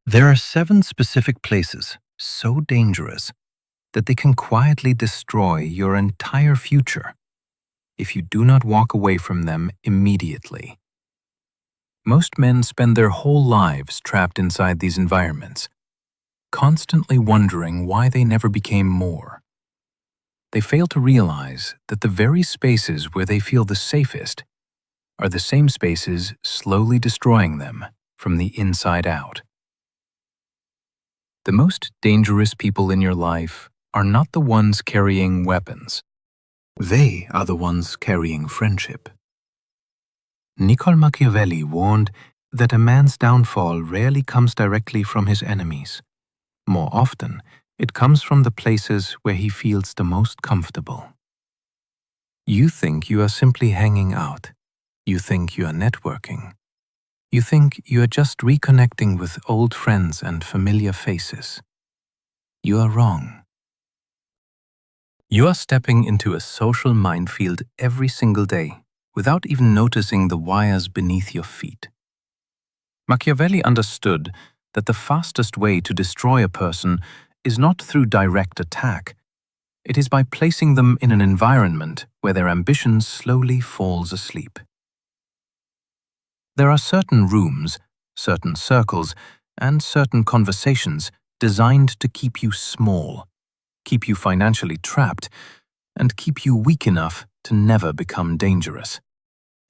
There are 7 specific places so dangerous that they can quietly destroy your entire future if you do not walk away from them immediately. Most men spend their whole lives trapped inside these environments, constantly wondering why they never became more. They fail to realize that the very spaces where they feel the safest are the same spaces slowly destroying them from the inside out. The most dangerous people in your life are not the ones carrying weapons. They are the ones carrying friendship. Niccolò Machiavelli warned that a man's downfall rarely comes directly from his enemies. More often, it comes from the places where he feels the most comfortable. You think you are simply hanging out. You think you are networking. You think you are just reconnecting with old friends and familiar faces. You are wrong. You are stepping into a social minefield every single day without even noticing the wires beneath your feet. Machiavelli understood that the fastest way to destroy a person is not through direct attack. It is by placing them in an environment where their ambition slowly falls asleep. There are certain rooms, certain circles, and certain conversations designed to keep you small, keep you financially trapped, and keep you weak enough to never become dangerous.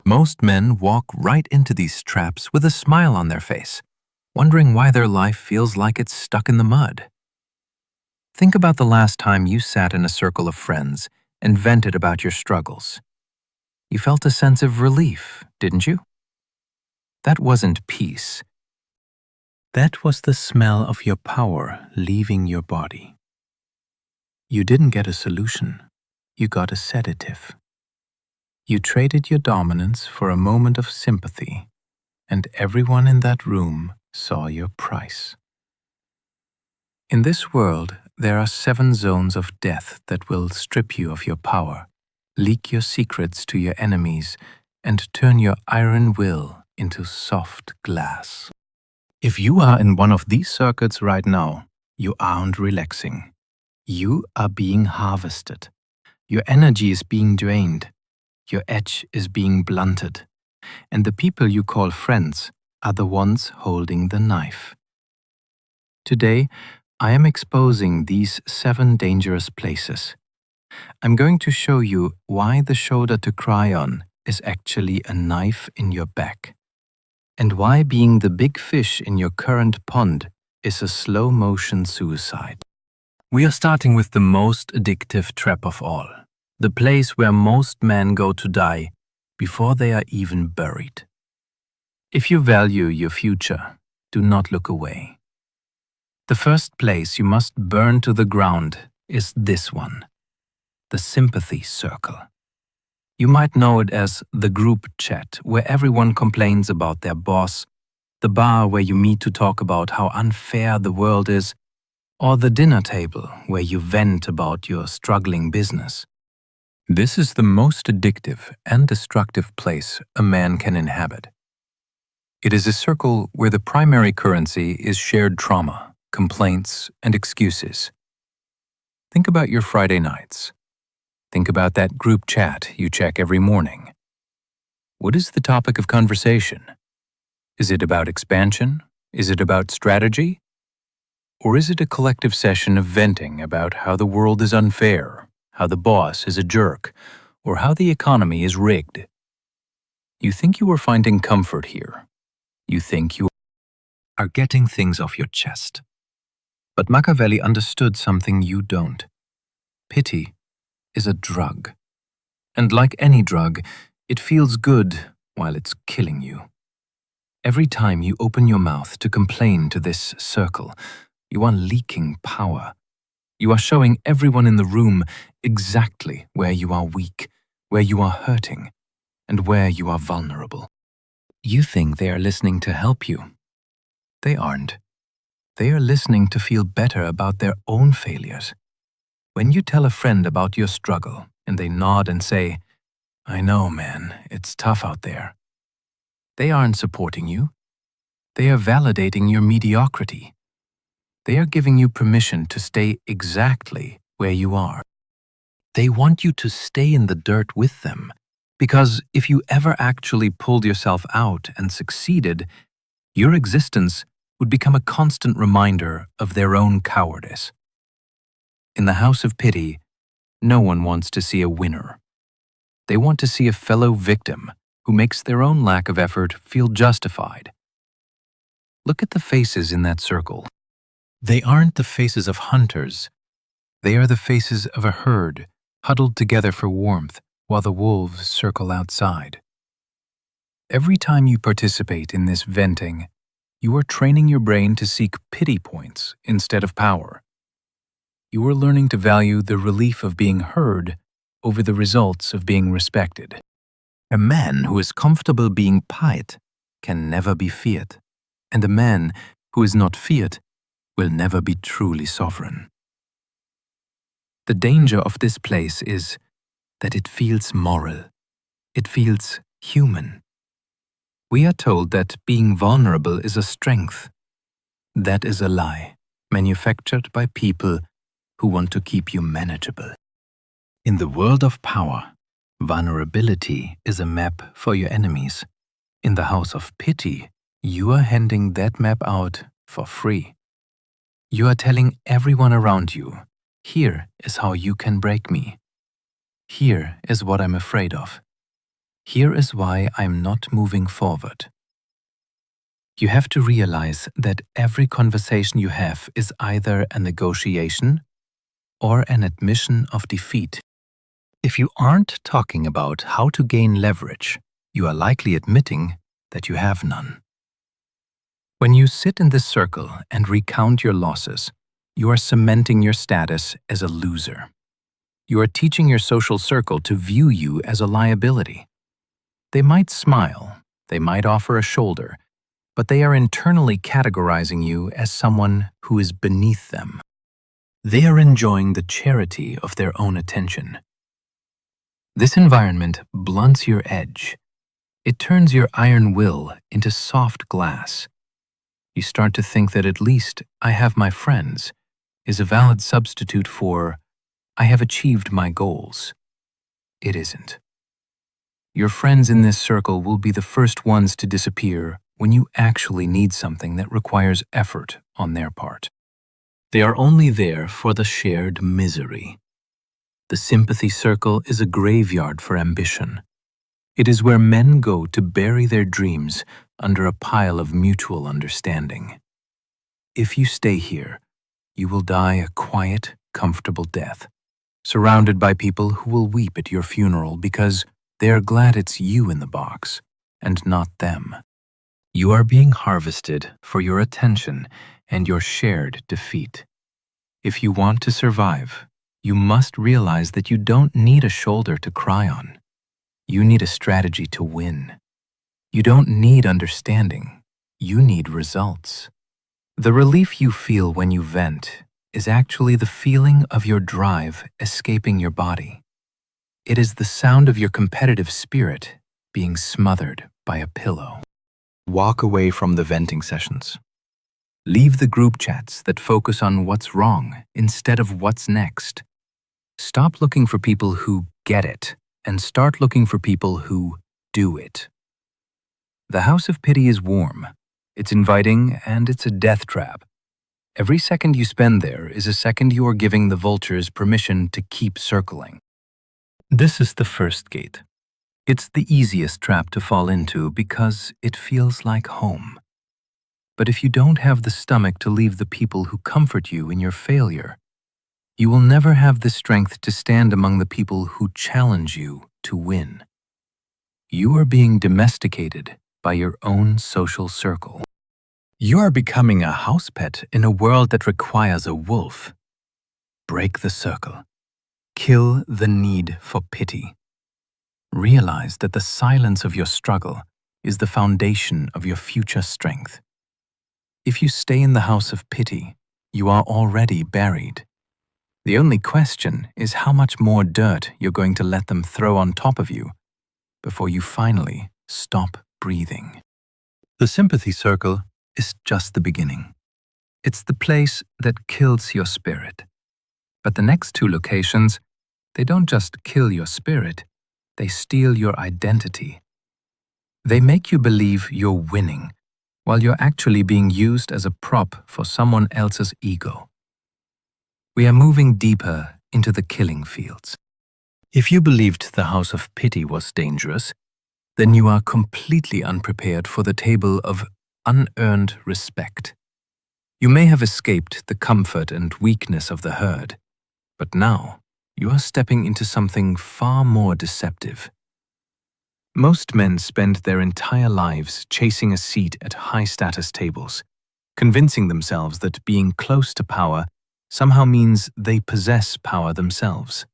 Most men walk right into these traps with a smile on their face, wondering why their life feels like it's stuck in the mud. Think about the last time you sat in a circle of friends and vented about your struggles. You felt a sense of relief, didn't you? That wasn't peace. That was the smell of your power leaving your body. You didn't get a solution. You got a sedative. You traded your dominance for a moment of sympathy, and everyone in that room saw your price. In this world, there are 7 zones of death that will strip you of your power, leak your secrets to your enemies, and turn your iron will into soft glass. If you are in one of these circuits right now, you aren't relaxing. You are being harvested. Your energy is being drained. Your edge is being blunted. And the people you call friends are the ones holding the knife. Today, I am exposing these 7 dangerous places. I'm going to show you why the shoulder to cry on is actually a knife in your back, and why being the big fish in your current pond is a slow-motion suicide. We are starting with the most addictive trap of all, the place where most men go to die before they are even buried. If you value your future, do not look away. The first place you must burn to the ground is this one, the sympathy circle. You might know it as the group chat, where everyone complains about their boss, the bar where you meet to talk about how unfair the world is, or the dinner table where you vent about your struggling business. This is the most addictive and destructive place a man can inhabit. It is a circle where the primary currency is shared trauma, complaints, and excuses. Think about your Friday nights. Think about that group chat you check every morning. What is the topic of conversation? Is it about expansion? Is it about strategy? Or is it a collective session of venting about how the world is unfair, how the boss is a jerk, or how the economy is rigged? You think you are finding comfort here. You think you are getting things off your chest. But Machiavelli understood something you don't. Pity is a drug. And like any drug, it feels good while it's killing you. Every time you open your mouth to complain to this circle, you are leaking power. You are showing everyone in the room exactly where you are weak, where you are hurting, and where you are vulnerable. You think they are listening to help you. They aren't. They are listening to feel better about their own failures. When you tell a friend about your struggle and they nod and say, "I know, man, it's tough out there," they aren't supporting you. They are validating your mediocrity. They are giving you permission to stay exactly where you are. They want you to stay in the dirt with them, because if you ever actually pulled yourself out and succeeded, your existence would become a constant reminder of their own cowardice. In the house of pity, no one wants to see a winner. They want to see a fellow victim who makes their own lack of effort feel justified. Look at the faces in that circle. They aren't the faces of hunters. They are the faces of a herd huddled together for warmth while the wolves circle outside. Every time you participate in this venting, you are training your brain to seek pity points instead of power. You are learning to value the relief of being heard over the results of being respected. A man who is comfortable being pied can never be feared, and a man who is not feared will never be truly sovereign. The danger of this place is that it feels moral. It feels human. We are told that being vulnerable is a strength. That is a lie, manufactured by people who want to keep you manageable. In the world of power, vulnerability is a map for your enemies. In the house of pity, you are handing that map out for free. You are telling everyone around you, here is how you can break me. Here is what I'm afraid of. Here is why I'm not moving forward. You have to realize that every conversation you have is either a negotiation or an admission of defeat. If you aren't talking about how to gain leverage, you are likely admitting that you have none. When you sit in this circle and recount your losses, you are cementing your status as a loser. You are teaching your social circle to view you as a liability. They might smile, they might offer a shoulder, but they are internally categorizing you as someone who is beneath them. They are enjoying the charity of their own attention. This environment blunts your edge. It turns your iron will into soft glass. You start to think that at least I have my friends is a valid substitute for I have achieved my goals. It isn't. Your friends in this circle will be the first ones to disappear when you actually need something that requires effort on their part. They are only there for the shared misery. The sympathy circle is a graveyard for ambition. It is where men go to bury their dreams under a pile of mutual understanding. If you stay here, you will die a quiet, comfortable death, surrounded by people who will weep at your funeral because they are glad it's you in the box and not them. You are being harvested for your attention and your shared defeat. If you want to survive, you must realize that you don't need a shoulder to cry on. You need a strategy to win. You don't need understanding. You need results. The relief you feel when you vent is actually the feeling of your drive escaping your body. It is the sound of your competitive spirit being smothered by a pillow. Walk away from the venting sessions. Leave the group chats that focus on what's wrong instead of what's next. Stop looking for people who get it and start looking for people who do it. The house of pity is warm. It's inviting and it's a death trap. Every second you spend there is a second you are giving the vultures permission to keep circling. This is the first gate. It's the easiest trap to fall into because it feels like home. But if you don't have the stomach to leave the people who comfort you in your failure, you will never have the strength to stand among the people who challenge you to win. You are being domesticated by your own social circle. You are becoming a house pet in a world that requires a wolf. Break the circle. Kill the need for pity. Realize that the silence of your struggle is the foundation of your future strength. If you stay in the house of pity, you are already buried. The only question is how much more dirt you're going to let them throw on top of you before you finally stop breathing. The sympathy circle is just the beginning. It's the place that kills your spirit. But the next two locations, they don't just kill your spirit, they steal your identity. They make you believe you're winning, while you're actually being used as a prop for someone else's ego. We are moving deeper into the killing fields. If you believed the house of pity was dangerous, then you are completely unprepared for the table of unearned respect. You may have escaped the comfort and weakness of the herd, but now you are stepping into something far more deceptive. Most men spend their entire lives chasing a seat at high-status tables, convincing themselves that being close to power somehow means they possess power themselves.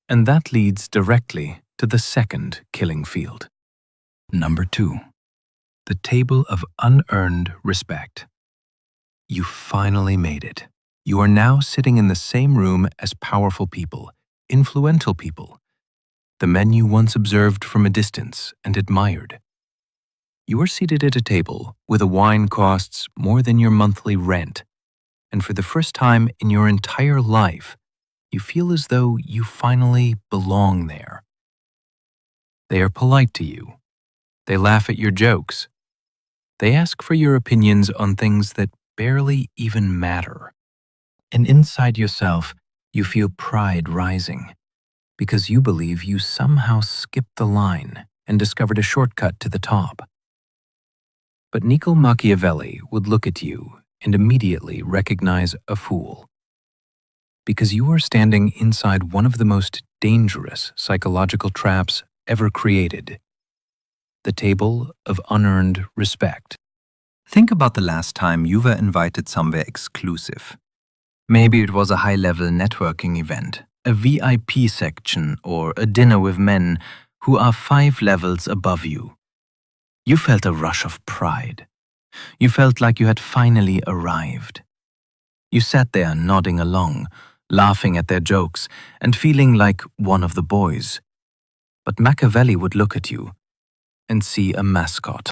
And that leads directly to the second killing field. Number 2. The table of unearned respect. You finally made it. You are now sitting in the same room as powerful people, influential people, the men you once observed from a distance and admired. You are seated at a table where the wine costs more than your monthly rent, and for the first time in your entire life, you feel as though you finally belong there. They are polite to you. They laugh at your jokes. They ask for your opinions on things that barely even matter. And inside yourself, you feel pride rising, because you believe you somehow skipped the line and discovered a shortcut to the top. But Niccolò Machiavelli would look at you and immediately recognize a fool, because you are standing inside one of the most dangerous psychological traps ever created, the table of unearned respect. Think about the last time you were invited somewhere exclusive. Maybe it was a high-level networking event, a VIP section, or a dinner with men who are 5 levels above you. You felt a rush of pride. You felt like you had finally arrived. You sat there nodding along, laughing at their jokes, and feeling like one of the boys. But Machiavelli would look at you and see a mascot.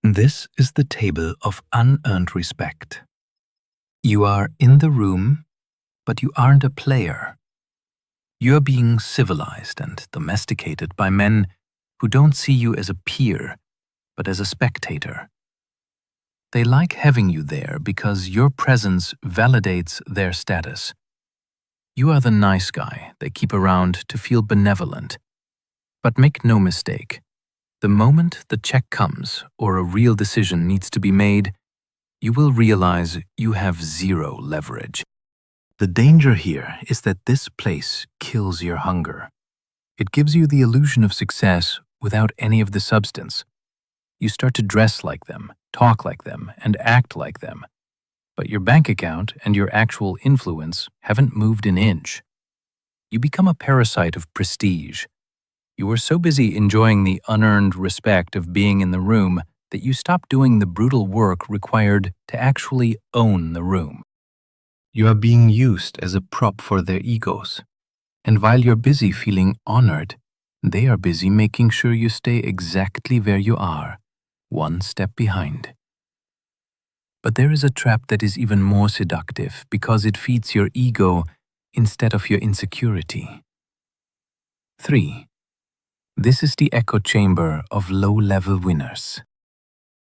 This is the table of unearned respect. You are in the room, but you aren't a player. You are being civilized and domesticated by men who don't see you as a peer, but as a spectator. They like having you there because your presence validates their status. You are the nice guy they keep around to feel benevolent. But make no mistake, the moment the check comes or a real decision needs to be made, you will realize you have zero leverage. The danger here is that this place kills your hunger. It gives you the illusion of success without any of the substance. You start to dress like them, talk like them, and act like them. But your bank account and your actual influence haven't moved an inch. You become a parasite of prestige. You are so busy enjoying the unearned respect of being in the room that you stop doing the brutal work required to actually own the room. You are being used as a prop for their egos. And while you're busy feeling honored, they are busy making sure you stay exactly where you are, one step behind. But there is a trap that is even more seductive because it feeds your ego instead of your insecurity. 3. This is the echo chamber of low-level winners.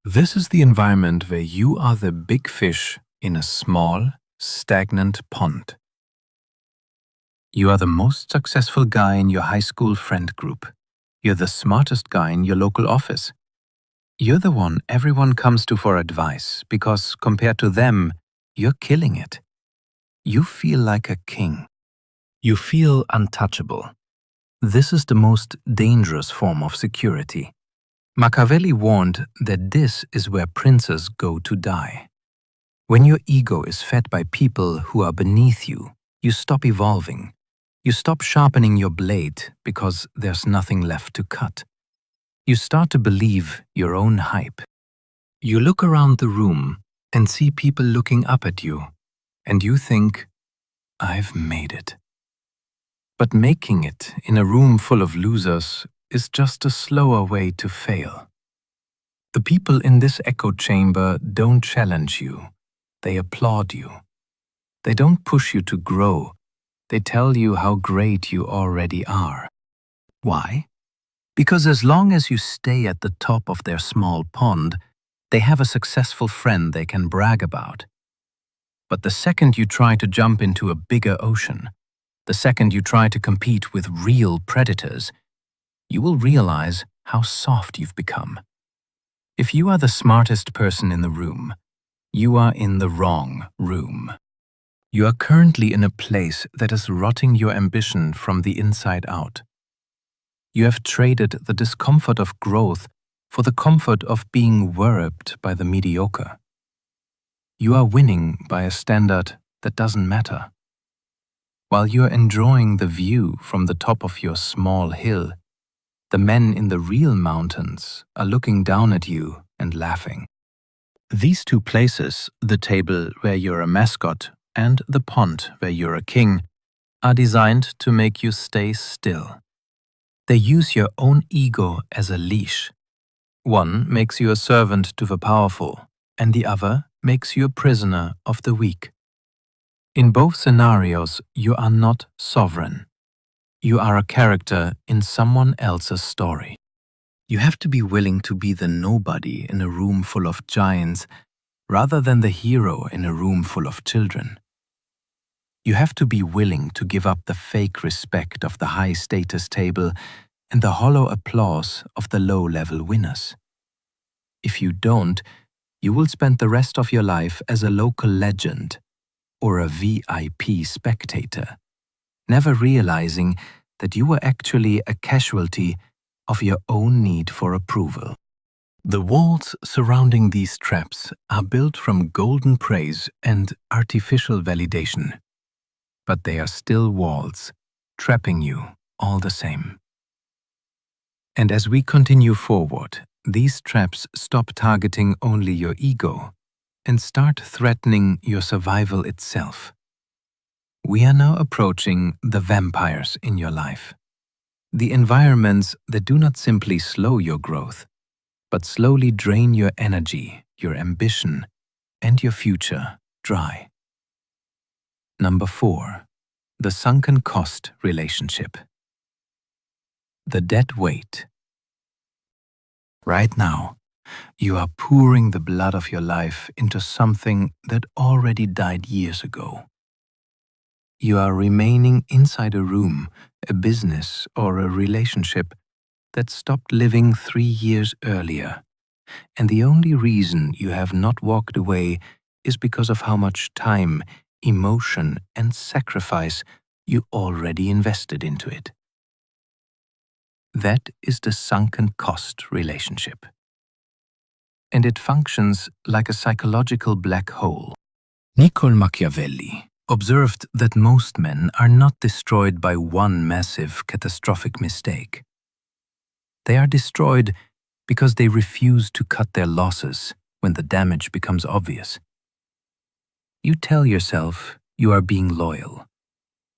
This is the environment where you are the big fish in a small, stagnant pond. You are the most successful guy in your high school friend group. You're the smartest guy in your local office. You're the one everyone comes to for advice because compared to them, you're killing it. You feel like a king. You feel untouchable. This is the most dangerous form of security. Machiavelli warned that this is where princes go to die. When your ego is fed by people who are beneath you, you stop evolving. You stop sharpening your blade because there's nothing left to cut. You start to believe your own hype. You look around the room and see people looking up at you, and you think, I've made it. But making it in a room full of losers is just a slower way to fail. The people in this echo chamber don't challenge you. They applaud you. They don't push you to grow. They tell you how great you already are. Why? Because as long as you stay at the top of their small pond, they have a successful friend they can brag about. But the second you try to jump into a bigger ocean, the second you try to compete with real predators, you will realize how soft you've become. If you are the smartest person in the room, you are in the wrong room. You are currently in a place that is rotting your ambition from the inside out. You have traded the discomfort of growth for the comfort of being warped by the mediocre. You are winning by a standard that doesn't matter. While you are enjoying the view from the top of your small hill, the men in the real mountains are looking down at you and laughing. These two places, the table where you're a mascot and the pond where you're a king, are designed to make you stay still. They use your own ego as a leash. One makes you a servant to the powerful, and the other makes you a prisoner of the weak. In both scenarios, you are not sovereign. You are a character in someone else's story. You have to be willing to be the nobody in a room full of giants rather than the hero in a room full of children. You have to be willing to give up the fake respect of the high-status table and the hollow applause of the low-level winners. If you don't, you will spend the rest of your life as a local legend or a VIP spectator, never realizing that you were actually a casualty of your own need for approval. The walls surrounding these traps are built from golden praise and artificial validation, but they are still walls, trapping you all the same. And as we continue forward, these traps stop targeting only your ego and start threatening your survival itself. We are now approaching the vampires in your life. The environments that do not simply slow your growth, but slowly drain your energy, your ambition, and your future dry. Number 4. The sunken cost relationship. The dead weight. Right now, you are pouring the blood of your life into something that already died years ago. You are remaining inside a room, a business, or a relationship that stopped living 3 years earlier, and the only reason you have not walked away is because of how much time, emotion, and sacrifice you already invested into it. That is the sunken cost relationship. And it functions like a psychological black hole. Niccolò Machiavelli observed that most men are not destroyed by one massive, catastrophic mistake. They are destroyed because they refuse to cut their losses when the damage becomes obvious. You tell yourself you are being loyal.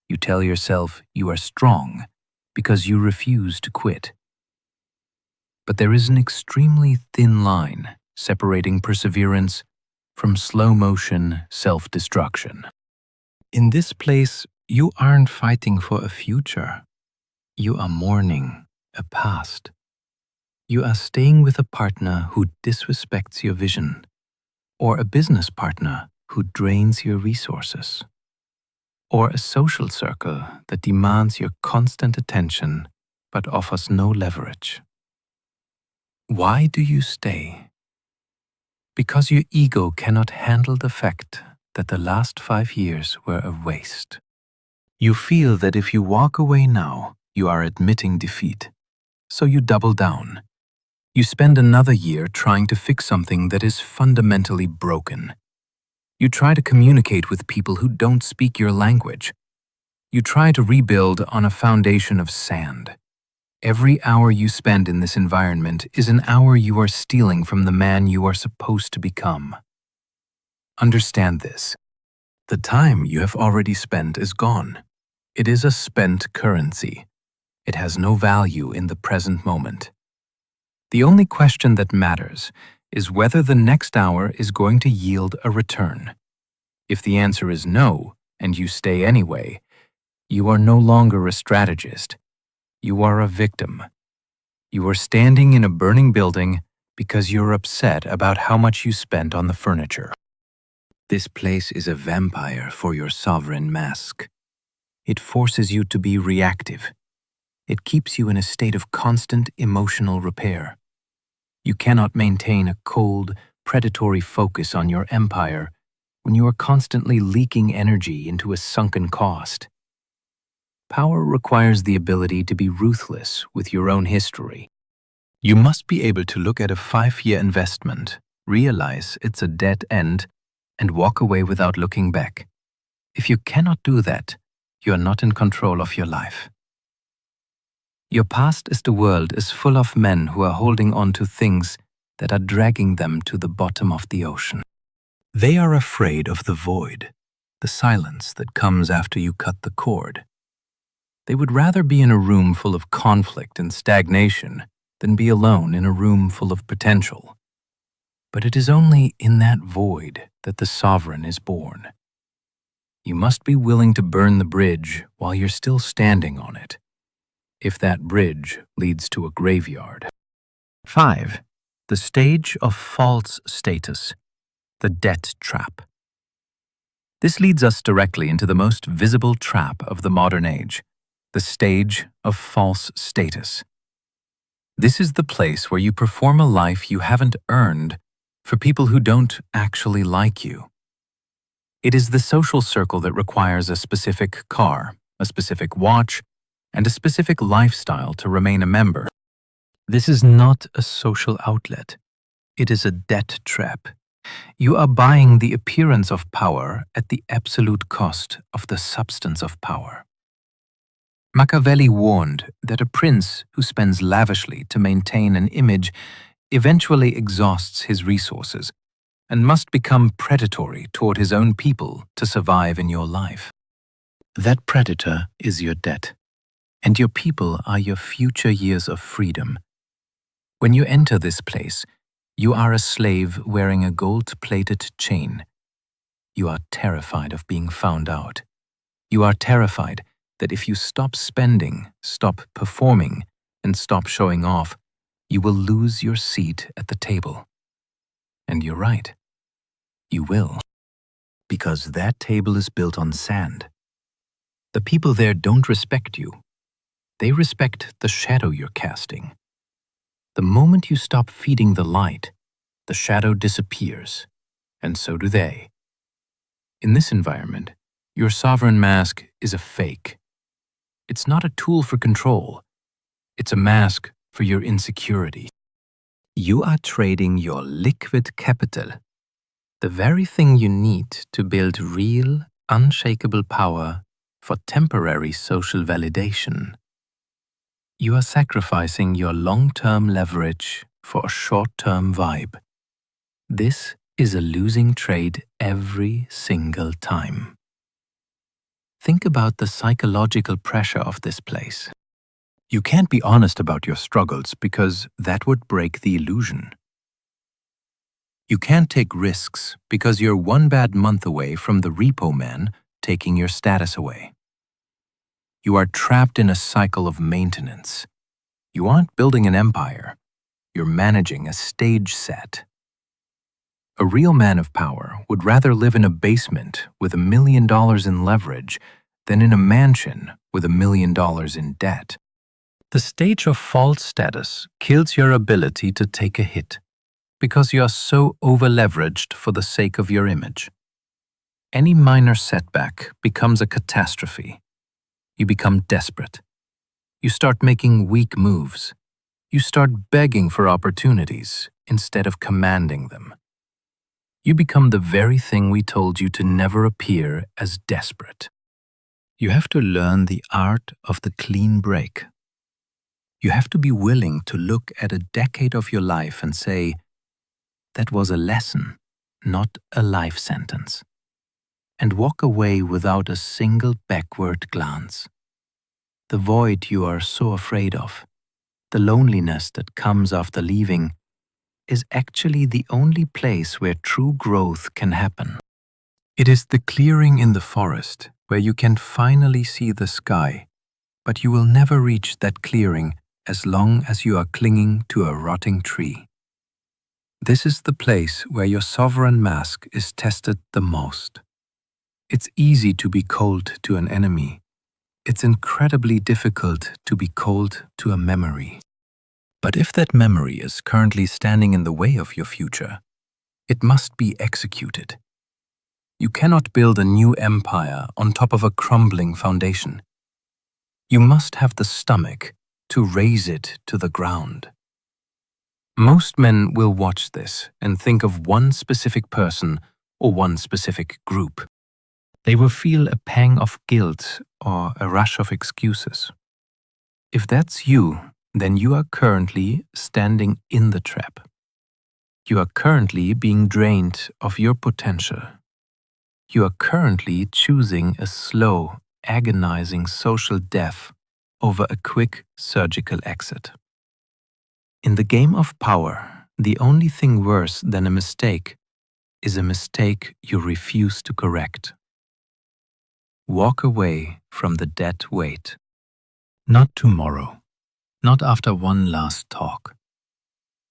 You tell yourself you are strong because you refuse to quit. But there is an extremely thin line separating perseverance from slow-motion self-destruction. In this place, you aren't fighting for a future. You are mourning a past. You are staying with a partner who disrespects your vision, or a business partner who drains your resources, or a social circle that demands your constant attention but offers no leverage. Why do you stay? Because your ego cannot handle the fact that the last 5 years were a waste. You feel that if you walk away now, you are admitting defeat. So you double down. You spend another year trying to fix something that is fundamentally broken. You try to communicate with people who don't speak your language. You try to rebuild on a foundation of sand. Every hour you spend in this environment is an hour you are stealing from the man you are supposed to become. Understand this. The time you have already spent is gone. It is a spent currency. It has no value in the present moment. The only question that matters is whether the next hour is going to yield a return. If the answer is no, and you stay anyway, you are no longer a strategist. You are a victim. You are standing in a burning building because you're upset about how much you spent on the furniture. This place is a vampire for your sovereign mask. It forces you to be reactive. It keeps you in a state of constant emotional repair. You cannot maintain a cold, predatory focus on your empire when you are constantly leaking energy into a sunken cost. Power requires the ability to be ruthless with your own history. You must be able to look at a 5-year investment, realize it's a dead end, and walk away without looking back. If you cannot do that, you are not in control of your life. Your past is the world is full of men who are holding on to things that are dragging them to the bottom of the ocean. They are afraid of the void, the silence that comes after you cut the cord. They would rather be in a room full of conflict and stagnation than be alone in a room full of potential. But it is only in that void that the sovereign is born. You must be willing to burn the bridge while you're still standing on it, if that bridge leads to a graveyard. 5. The stage of false status, the debt trap. This leads us directly into the most visible trap of the modern age, the stage of false status. This is the place where you perform a life you haven't earned for people who don't actually like you. It is the social circle that requires a specific car, a specific watch, and a specific lifestyle to remain a member. This is not a social outlet. It is a debt trap. You are buying the appearance of power at the absolute cost of the substance of power. Machiavelli warned that a prince who spends lavishly to maintain an image eventually exhausts his resources and must become predatory toward his own people to survive in your life. That predator is your debt, and your people are your future years of freedom. When you enter this place, you are a slave wearing a gold-plated chain. You are terrified of being found out. You are terrified that if you stop spending, stop performing, and stop showing off, you will lose your seat at the table. And you're right. You will. Because that table is built on sand. The people there don't respect you. They respect the shadow you're casting. The moment you stop feeding the light, the shadow disappears, and so do they. In this environment, your sovereign mask is a fake. It's not a tool for control. It's a mask for your insecurity. You are trading your liquid capital, the very thing you need to build real, unshakable power, for temporary social validation. You are sacrificing your long-term leverage for a short-term vibe. This is a losing trade every single time. Think about the psychological pressure of this place. You can't be honest about your struggles because that would break the illusion. You can't take risks because you're one bad month away from the repo man taking your status away. You are trapped in a cycle of maintenance. You aren't building an empire. You're managing a stage set. A real man of power would rather live in a basement with $1 million in leverage than in a mansion with $1 million in debt. The stage of false status kills your ability to take a hit because you are so over-leveraged for the sake of your image. Any minor setback becomes a catastrophe. You become desperate. You start making weak moves. You start begging for opportunities instead of commanding them. You become the very thing we told you to never appear as desperate. You have to learn the art of the clean break. You have to be willing to look at a decade of your life and say, that was a lesson, not a life sentence, and walk away without a single backward glance. The void you are so afraid of, the loneliness that comes after leaving, is actually the only place where true growth can happen. It is the clearing in the forest where you can finally see the sky, but you will never reach that clearing as long as you are clinging to a rotting tree. This is the place where your sovereign mask is tested the most. It's easy to be cold to an enemy. It's incredibly difficult to be cold to a memory. But if that memory is currently standing in the way of your future, it must be executed. You cannot build a new empire on top of a crumbling foundation. You must have the stomach to raise it to the ground. Most men will watch this and think of one specific person or one specific group. They will feel a pang of guilt or a rush of excuses. If that's you, then you are currently standing in the trap. You are currently being drained of your potential. You are currently choosing a slow, agonizing social death over a quick surgical exit. In the game of power, the only thing worse than a mistake is a mistake you refuse to correct. Walk away from the dead weight. Not tomorrow, not after one last talk.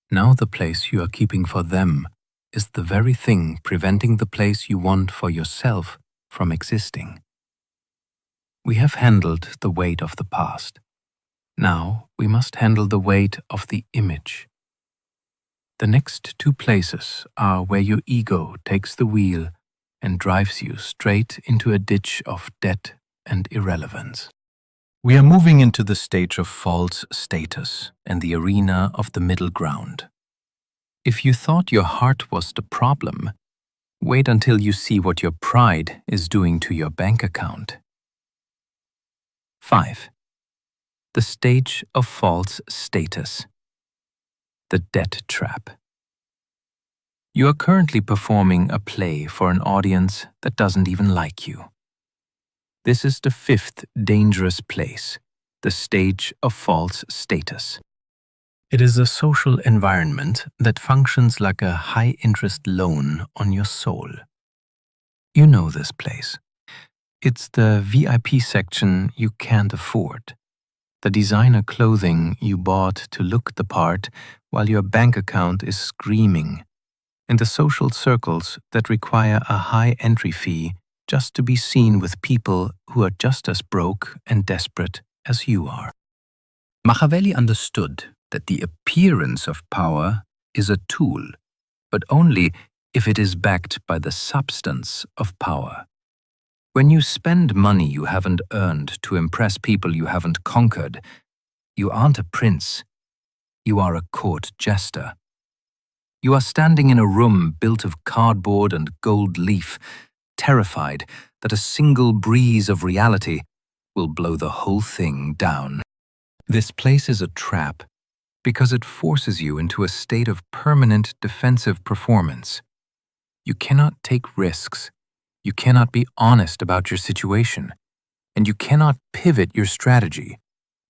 Now the place you are keeping for them is the very thing preventing the place you want for yourself from existing. We have handled the weight of the past. Now we must handle the weight of the image. The next two places are where your ego takes the wheel and drives you straight into a ditch of debt and irrelevance. We are moving into the stage of false status and the arena of the middle ground. If you thought your heart was the problem, wait until you see what your pride is doing to your bank account. 5. The stage of false status. The debt trap. You are currently performing a play for an audience that doesn't even like you. This is the 5th dangerous place, the stage of false status. It is a social environment that functions like a high-interest loan on your soul. You know this place. It's the VIP section you can't afford. The designer clothing you bought to look the part while your bank account is screaming. In the social circles that require a high entry fee just to be seen with people who are just as broke and desperate as you are. Machiavelli understood that the appearance of power is a tool, but only if it is backed by the substance of power. When you spend money you haven't earned to impress people you haven't conquered, you aren't a prince. You are a court jester. You are standing in a room built of cardboard and gold leaf, terrified that a single breeze of reality will blow the whole thing down. This place is a trap because it forces you into a state of permanent defensive performance. You cannot take risks. You cannot be honest about your situation, and you cannot pivot your strategy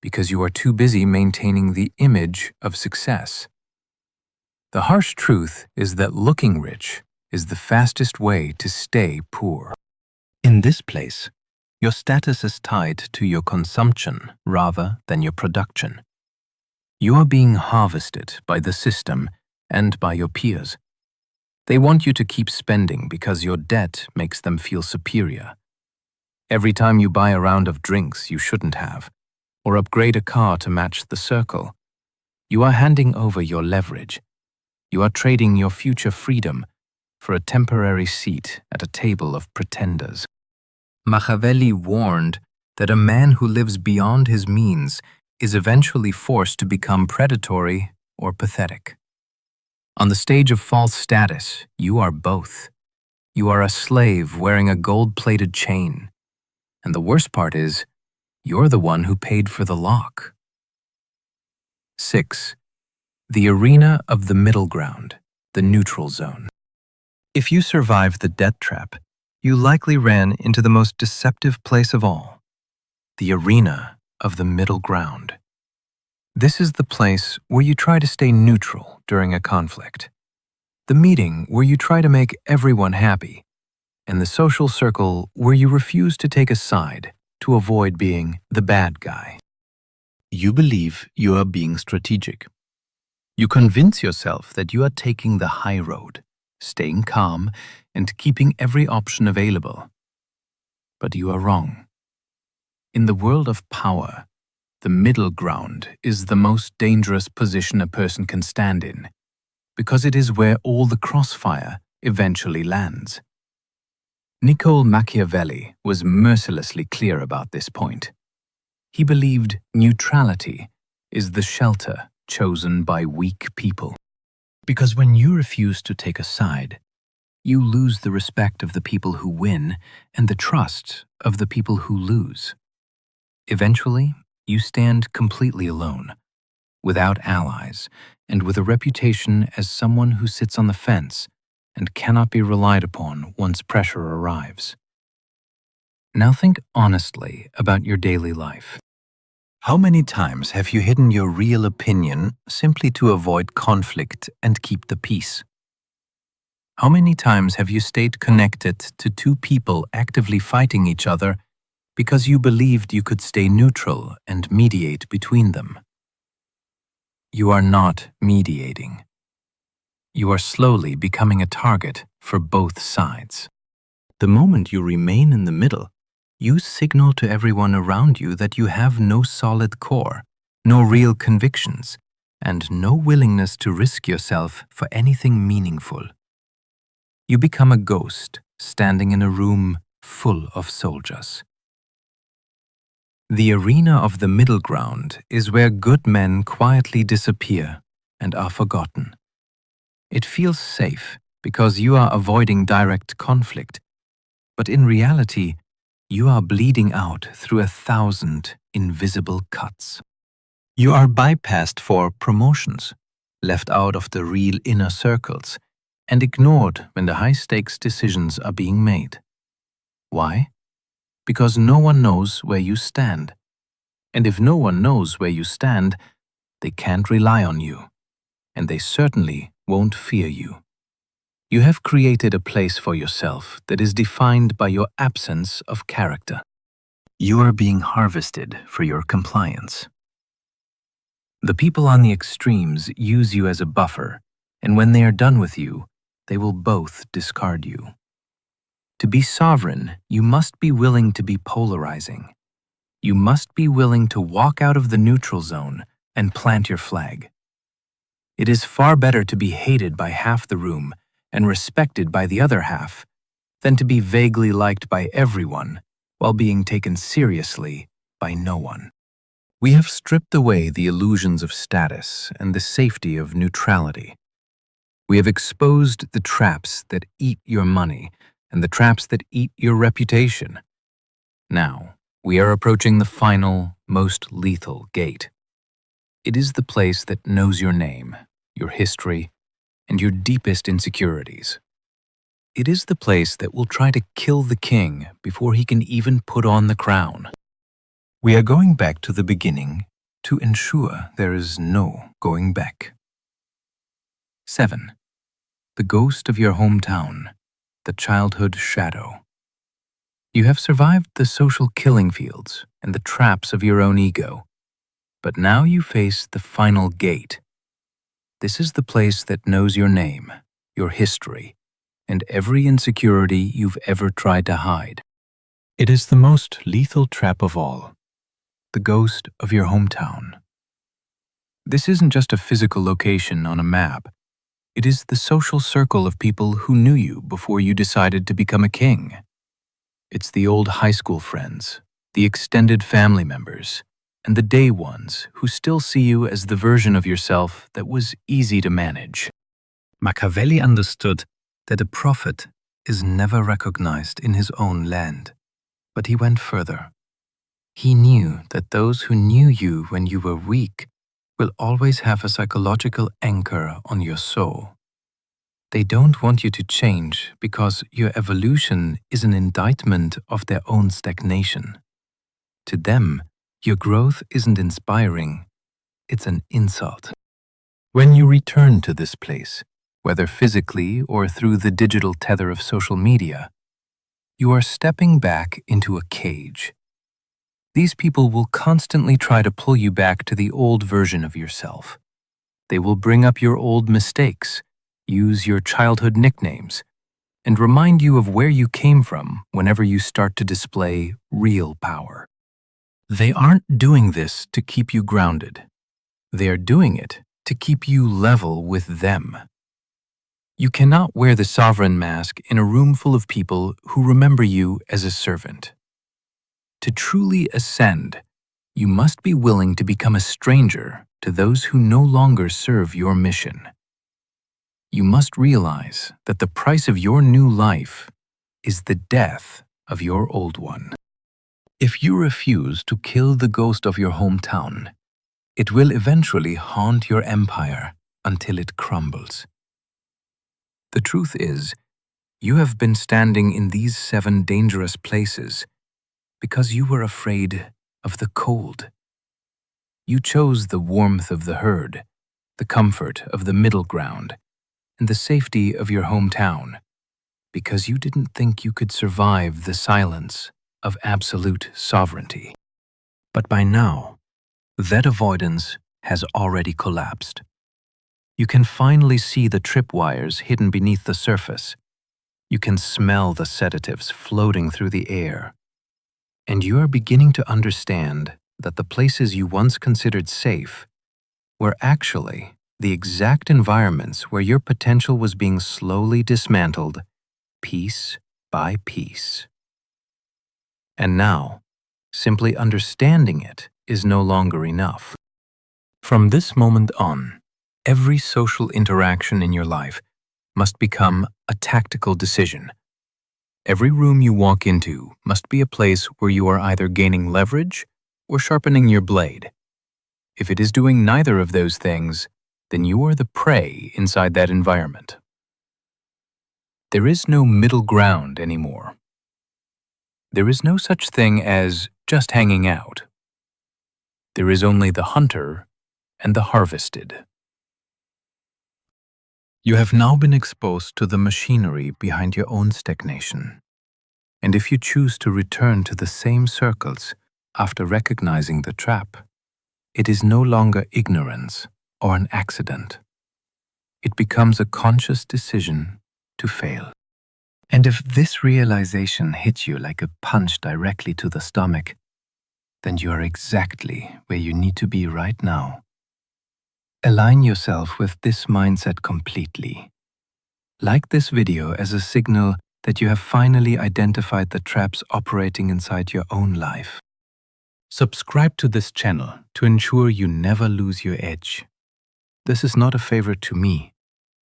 because you are too busy maintaining the image of success. The harsh truth is that looking rich is the fastest way to stay poor. In this place, your status is tied to your consumption rather than your production. You are being harvested by the system and by your peers. They want you to keep spending because your debt makes them feel superior. Every time you buy a round of drinks you shouldn't have, or upgrade a car to match the circle, you are handing over your leverage. You are trading your future freedom for a temporary seat at a table of pretenders. Machiavelli warned that a man who lives beyond his means is eventually forced to become predatory or pathetic. On the stage of false status, you are both. You are a slave wearing a gold-plated chain. And the worst part is, you're the one who paid for the lock. 6. The arena of the middle ground, the neutral zone. If you survived the debt trap, you likely ran into the most deceptive place of all, the arena of the middle ground. This is the place where you try to stay neutral during a conflict, the meeting where you try to make everyone happy, and the social circle where you refuse to take a side to avoid being the bad guy. You believe you are being strategic. You convince yourself that you are taking the high road, staying calm and keeping every option available. But you are wrong. In the world of power, the middle ground is the most dangerous position a person can stand in, because it is where all the crossfire eventually lands. Niccolò Machiavelli was mercilessly clear about this point. He believed neutrality is the shelter chosen by weak people. Because when you refuse to take a side, you lose the respect of the people who win and the trust of the people who lose. Eventually, you stand completely alone, without allies, and with a reputation as someone who sits on the fence and cannot be relied upon once pressure arrives. Now think honestly about your daily life. How many times have you hidden your real opinion simply to avoid conflict and keep the peace? How many times have you stayed connected to two people actively fighting each other because you believed you could stay neutral and mediate between them? You are not mediating. You are slowly becoming a target for both sides. The moment you remain in the middle, you signal to everyone around you that you have no solid core, no real convictions, and no willingness to risk yourself for anything meaningful. You become a ghost standing in a room full of soldiers. The arena of the middle ground is where good men quietly disappear and are forgotten. It feels safe because you are avoiding direct conflict, but in reality, you are bleeding out through 1,000 invisible cuts. You are bypassed for promotions, left out of the real inner circles, and ignored when the high-stakes decisions are being made. Why? Because no one knows where you stand. And if no one knows where you stand, they can't rely on you, and they certainly won't fear you. You have created a place for yourself that is defined by your absence of character. You are being harvested for your compliance. The people on the extremes use you as a buffer, and when they are done with you, they will both discard you. To be sovereign, you must be willing to be polarizing. You must be willing to walk out of the neutral zone and plant your flag. It is far better to be hated by half the room and respected by the other half than to be vaguely liked by everyone while being taken seriously by no one. We have stripped away the illusions of status and the safety of neutrality. We have exposed the traps that eat your money and the traps that eat your reputation. Now, we are approaching the final, most lethal gate. It is the place that knows your name, your history, and your deepest insecurities. It is the place that will try to kill the king before he can even put on the crown. We are going back to the beginning to ensure there is no going back. 7. The ghost of your hometown, the childhood shadow. You have survived the social killing fields and the traps of your own ego, but now you face the final gate. This is the place that knows your name, your history, and every insecurity you've ever tried to hide. It is the most lethal trap of all, the ghost of your hometown. This isn't just a physical location on a map. It is the social circle of people who knew you before you decided to become a king. It's the old high school friends, the extended family members, and the day ones who still see you as the version of yourself that was easy to manage. Machiavelli understood that a prophet is never recognized in his own land, but he went further. He knew that those who knew you when you were weak will always have a psychological anchor on your soul. They don't want you to change because your evolution is an indictment of their own stagnation. To them, your growth isn't inspiring, it's an insult. When you return to this place, whether physically or through the digital tether of social media, you are stepping back into a cage. These people will constantly try to pull you back to the old version of yourself. They will bring up your old mistakes, use your childhood nicknames, and remind you of where you came from whenever you start to display real power. They aren't doing this to keep you grounded. They are doing it to keep you level with them. You cannot wear the sovereign mask in a room full of people who remember you as a servant. To truly ascend, you must be willing to become a stranger to those who no longer serve your mission. You must realize that the price of your new life is the death of your old one. If you refuse to kill the ghost of your hometown, it will eventually haunt your empire until it crumbles. The truth is, you have been standing in these 7 dangerous places because you were afraid of the cold. You chose the warmth of the herd, the comfort of the middle ground, and the safety of your hometown because you didn't think you could survive the silence of absolute sovereignty. But by now, that avoidance has already collapsed. You can finally see the tripwires hidden beneath the surface. You can smell the sedatives floating through the air. And you are beginning to understand that the places you once considered safe were actually the exact environments where your potential was being slowly dismantled, piece by piece. And now, simply understanding it is no longer enough. From this moment on, every social interaction in your life must become a tactical decision. Every room you walk into must be a place where you are either gaining leverage or sharpening your blade. If it is doing neither of those things, then you are the prey inside that environment. There is no middle ground anymore. There is no such thing as just hanging out. There is only the hunter and the harvested. You have now been exposed to the machinery behind your own stagnation. And if you choose to return to the same circles after recognizing the trap, it is no longer ignorance or an accident. It becomes a conscious decision to fail. And if this realization hits you like a punch directly to the stomach, then you are exactly where you need to be right now. Align yourself with this mindset completely. Like this video as a signal that you have finally identified the traps operating inside your own life. Subscribe to this channel to ensure you never lose your edge. This is not a favor to me.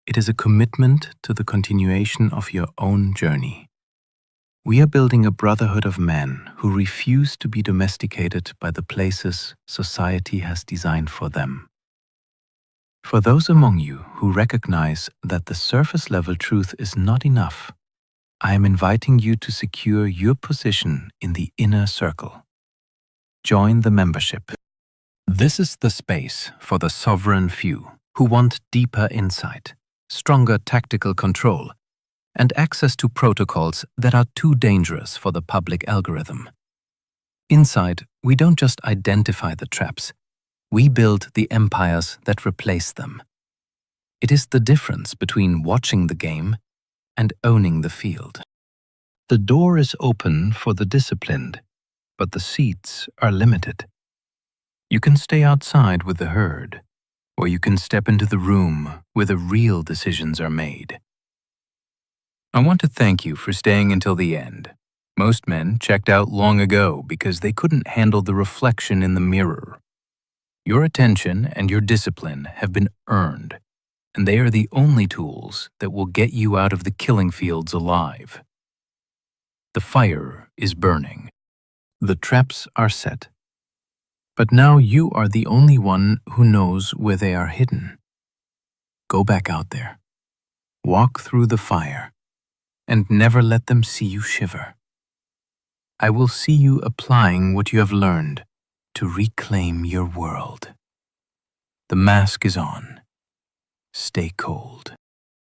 It is a commitment to the continuation of your own journey. We are building a brotherhood of men who refuse to be domesticated by the places society has designed for them. For those among you who recognize that the surface-level truth is not enough, I am inviting you to secure your position in the inner circle. Join the membership. This is the space for the sovereign few who want deeper insight, stronger tactical control, and access to protocols that are too dangerous for the public algorithm. Inside, we don't just identify the traps, we build the empires that replace them. It is the difference between watching the game and owning the field. The door is open for the disciplined, but the seats are limited. You can stay outside with the herd, or you can step into the room where the real decisions are made. I want to thank you for staying until the end. Most men checked out long ago because they couldn't handle the reflection in the mirror. Your attention and your discipline have been earned, and they are the only tools that will get you out of the killing fields alive. The fire is burning. The traps are set. But now you are the only one who knows where they are hidden. Go back out there. Walk through the fire, and never let them see you shiver. I will see you applying what you have learned to reclaim your world. The mask is on. Stay cold.